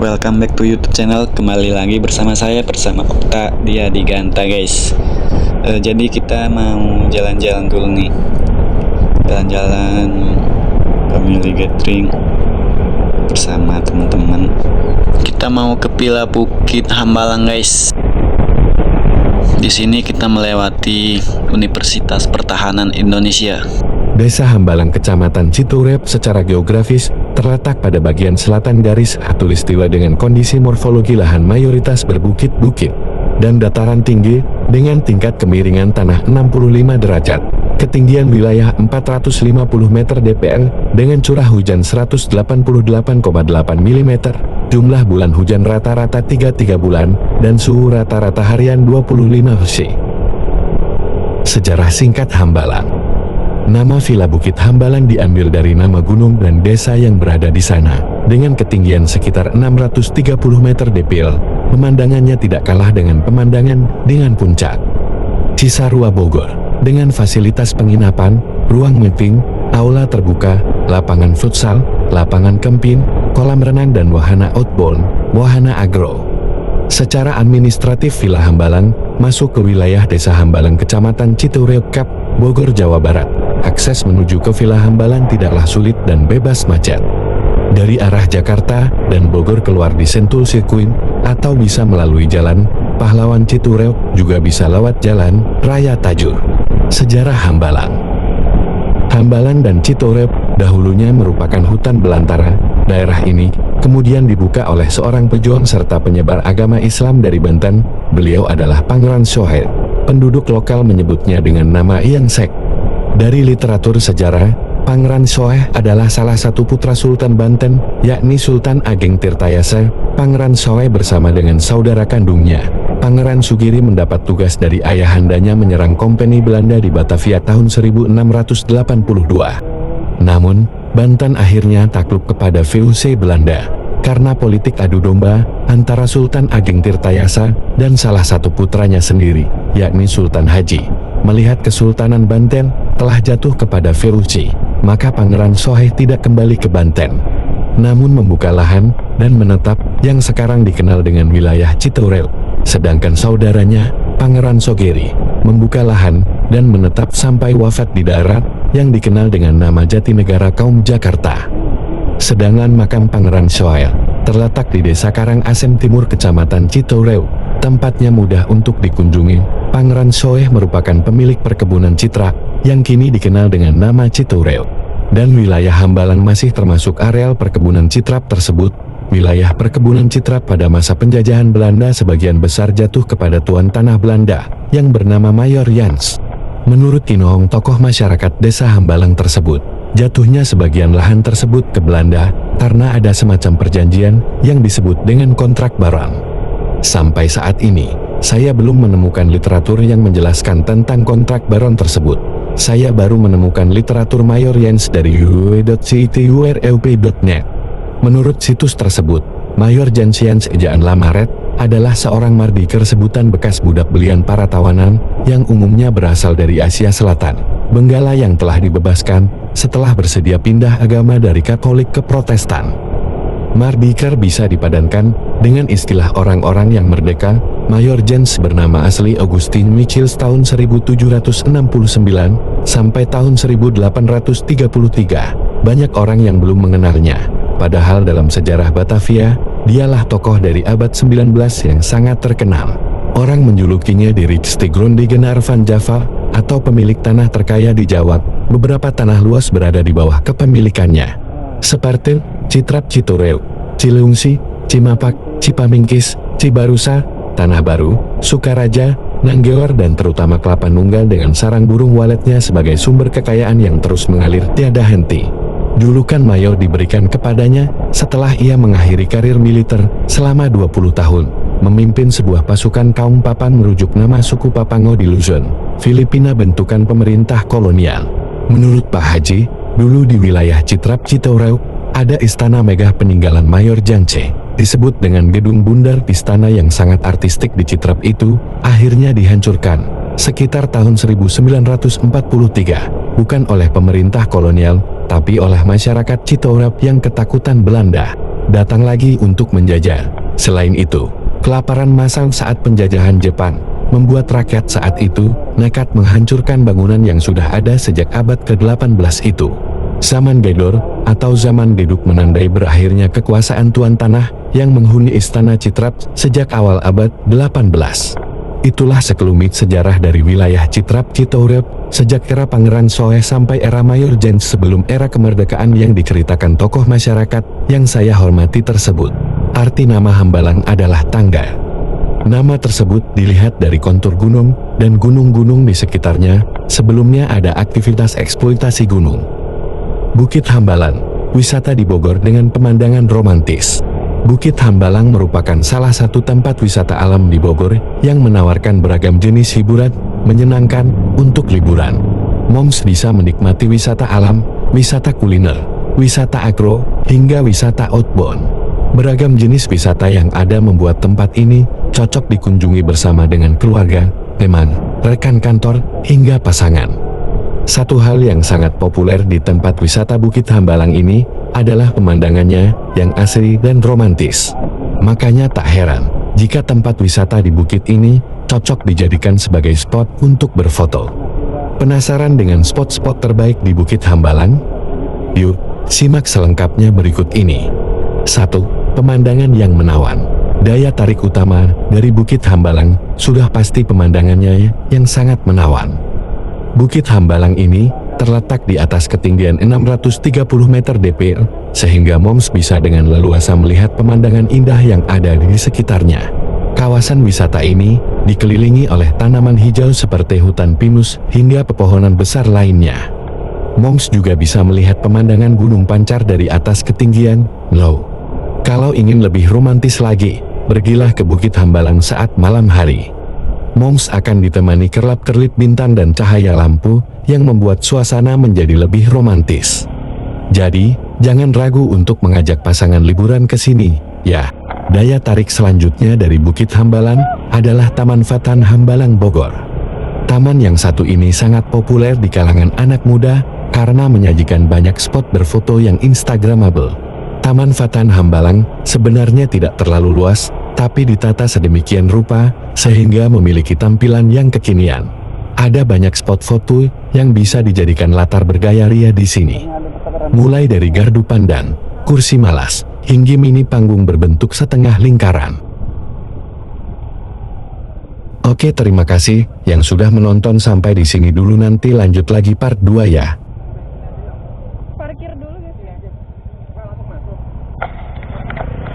Welcome back to YouTube channel. Kembali lagi bersama saya, bersama Okta, dia di Ganta guys. Jadi kita mau jalan-jalan dulu nih. Jalan-jalan family gathering bersama teman-teman. Kita mau ke Villa Bukit Hambalang guys. Di sini kita melewati Universitas Pertahanan Indonesia. Desa Hambalang, Kecamatan Citurep secara geografis terletak pada bagian selatan garis khatulistiwa dengan kondisi morfologi lahan mayoritas berbukit-bukit dan dataran tinggi dengan tingkat kemiringan tanah 65 derajat, ketinggian wilayah 450 meter dpl dengan curah hujan 188,8 mm, jumlah bulan hujan rata-rata 33 bulan, dan suhu rata-rata harian 25 Fc. Sejarah singkat Hambalang. Nama Villa Bukit Hambalang diambil dari nama gunung dan desa yang berada di sana. Dengan ketinggian sekitar 630 meter dpl, pemandangannya tidak kalah dengan pemandangan dengan puncak Cisarua Bogor, dengan fasilitas penginapan, ruang meeting, aula terbuka, lapangan futsal, lapangan kempin, kolam renang dan wahana outbound, wahana agro. Secara administratif Villa Hambalang masuk ke wilayah Desa Hambalang, Kecamatan Citurep, Bogor, Jawa Barat. Akses menuju ke Villa Hambalang tidaklah sulit dan bebas macet. Dari arah Jakarta dan Bogor keluar di Sentul Sirkuit, atau bisa melalui Jalan Pahlawan Citurep, juga bisa lewat Jalan Raya Tajur. Sejarah Hambalang. Hambalang dan Citurep dahulunya merupakan hutan belantara. Daerah ini kemudian dibuka oleh seorang pejuang serta penyebar agama Islam dari Banten. Beliau adalah Pangeran Soeh. Penduduk lokal menyebutnya dengan nama Ian Sek. Dari literatur sejarah, Pangeran Soeh adalah salah satu putra Sultan Banten, yakni Sultan Ageng Tirtayasa. Pangeran Soeh bersama dengan saudara kandungnya, Pangeran Sugiri, mendapat tugas dari ayahandanya menyerang kompeni Belanda di Batavia tahun 1682. Namun, Banten akhirnya takluk kepada VOC Belanda karena politik adu domba antara Sultan Ageng Tirtayasa dan salah satu putranya sendiri, yakni Sultan Haji. Melihat Kesultanan Banten telah jatuh kepada VOC, maka Pangeran Soeh tidak kembali ke Banten, namun membuka lahan dan menetap yang sekarang dikenal dengan wilayah Citurep. Sedangkan saudaranya, Pangeran Sogeri, membuka lahan dan menetap sampai wafat di daerah yang dikenal dengan nama Jatinegara Kaum Jakarta. Sedangkan makam Pangeran Soeh terletak di Desa Karangasem Timur, Kecamatan Citurep. Tempatnya mudah untuk dikunjungi. Pangeran Soeh merupakan pemilik perkebunan citra yang kini dikenal dengan nama Citurep. Dan wilayah Hambalang masih termasuk areal perkebunan citra tersebut. Wilayah perkebunan citra pada masa penjajahan Belanda sebagian besar jatuh kepada tuan tanah Belanda yang bernama Mayor Jans. Menurut Kinohong, tokoh masyarakat Desa Hambalang tersebut, jatuhnya sebagian lahan tersebut ke Belanda karena ada semacam perjanjian yang disebut dengan kontrak barang. Sampai saat ini, saya belum menemukan literatur yang menjelaskan tentang kontrak baron tersebut. Saya baru menemukan literatur Mayor Jans dari www.citurep.net. Menurut situs tersebut, Mayor Jans ejaan Lamaret adalah seorang mardiker sebutan bekas budak belian para tawanan yang umumnya berasal dari Asia Selatan, Benggala, yang telah dibebaskan setelah bersedia pindah agama dari Katolik ke Protestan. Mardiker bisa dipadankan dengan istilah orang-orang yang merdeka. Mayor Jans bernama asli Augustin Michels tahun 1769 sampai tahun 1833. Banyak orang yang belum mengenalnya, padahal dalam sejarah Batavia, dialah tokoh dari abad 19 yang sangat terkenal. Orang menjulukinya di Rijksgrondeigenaar van Java, atau pemilik tanah terkaya di Jawa. Beberapa tanah luas berada di bawah kepemilikannya, seperti Citrap, Citurep, Ciliungsi, Cimapak, Cipamingkis, Cibarusa, Tanah Baru, Sukaraja, Nanggewar, dan terutama Kelapa Nunggal dengan sarang burung waletnya sebagai sumber kekayaan yang terus mengalir tiada henti. Julukan Mayor diberikan kepadanya setelah ia mengakhiri karir militer selama 20 tahun, memimpin sebuah pasukan kaum Papan merujuk nama suku Papango di Luzon, Filipina, bentukan pemerintah kolonial. Menurut Pak Haji, dulu di wilayah Citrap, Citurep, ada istana megah peninggalan Mayor Jans. Disebut dengan Gedung Bundar. Istana yang sangat artistik di Citrap itu akhirnya dihancurkan sekitar tahun 1943, bukan oleh pemerintah kolonial, tapi oleh masyarakat Citurep yang ketakutan Belanda. datang lagi untuk menjajah. Selain itu, kelaparan massal saat penjajahan Jepang membuat rakyat saat itu nekat menghancurkan bangunan yang sudah ada sejak abad ke-18 itu. Zaman Gedor atau zaman Deduk menandai berakhirnya kekuasaan tuan tanah yang menghuni istana Citrap sejak awal abad 18. Itulah sekelumit sejarah dari wilayah Citrap Citorep sejak era Pangeran Soeh sampai era Mayor Jens sebelum era kemerdekaan yang diceritakan tokoh masyarakat yang saya hormati tersebut. Arti nama Hambalang adalah tangga. Nama tersebut dilihat dari kontur gunung dan gunung-gunung di sekitarnya. Sebelumnya ada aktivitas eksploitasi gunung. Bukit Hambalang, wisata di Bogor dengan pemandangan romantis. Bukit Hambalang merupakan salah satu tempat wisata alam di Bogor yang menawarkan beragam jenis hiburan menyenangkan untuk liburan. Moms bisa menikmati wisata alam, wisata kuliner, wisata agro, hingga wisata outbound. Beragam jenis wisata yang ada membuat tempat ini cocok dikunjungi bersama dengan keluarga, teman, rekan kantor, hingga pasangan. Satu hal yang sangat populer di tempat wisata Bukit Hambalang ini adalah pemandangannya yang asri dan romantis. Makanya tak heran jika tempat wisata di bukit ini cocok dijadikan sebagai spot untuk berfoto. Penasaran dengan spot-spot terbaik di Bukit Hambalang? Yuk, simak selengkapnya berikut ini. 1. Pemandangan yang menawan. Daya tarik utama dari Bukit Hambalang sudah pasti pemandangannya yang sangat menawan. Bukit Hambalang ini terletak di atas ketinggian 630 meter DPR, sehingga Moms bisa dengan leluasa melihat pemandangan indah yang ada di sekitarnya. Kawasan wisata ini dikelilingi oleh tanaman hijau seperti hutan pinus hingga pepohonan besar lainnya. Moms juga bisa melihat pemandangan Gunung Pancar dari atas ketinggian low. Kalau ingin lebih romantis lagi, pergilah ke Bukit Hambalang saat malam hari. Moms akan ditemani kerlap-kerlip bintang dan cahaya lampu yang membuat suasana menjadi lebih romantis. Jadi, jangan ragu untuk mengajak pasangan liburan ke sini, ya. Daya tarik selanjutnya dari Bukit Hambalang adalah Taman Fatan Hambalang Bogor. Taman yang satu ini sangat populer di kalangan anak muda karena menyajikan banyak spot berfoto yang instagramable. Taman Fatan Hambalang sebenarnya tidak terlalu luas, tapi ditata sedemikian rupa sehingga memiliki tampilan yang kekinian. Ada banyak spot foto yang bisa dijadikan latar bergaya ria di sini. Mulai dari gardu pandan, kursi malas, hingga mini panggung berbentuk setengah lingkaran. Oke, terima kasih yang sudah menonton sampai di sini dulu, nanti lanjut lagi part 2 ya.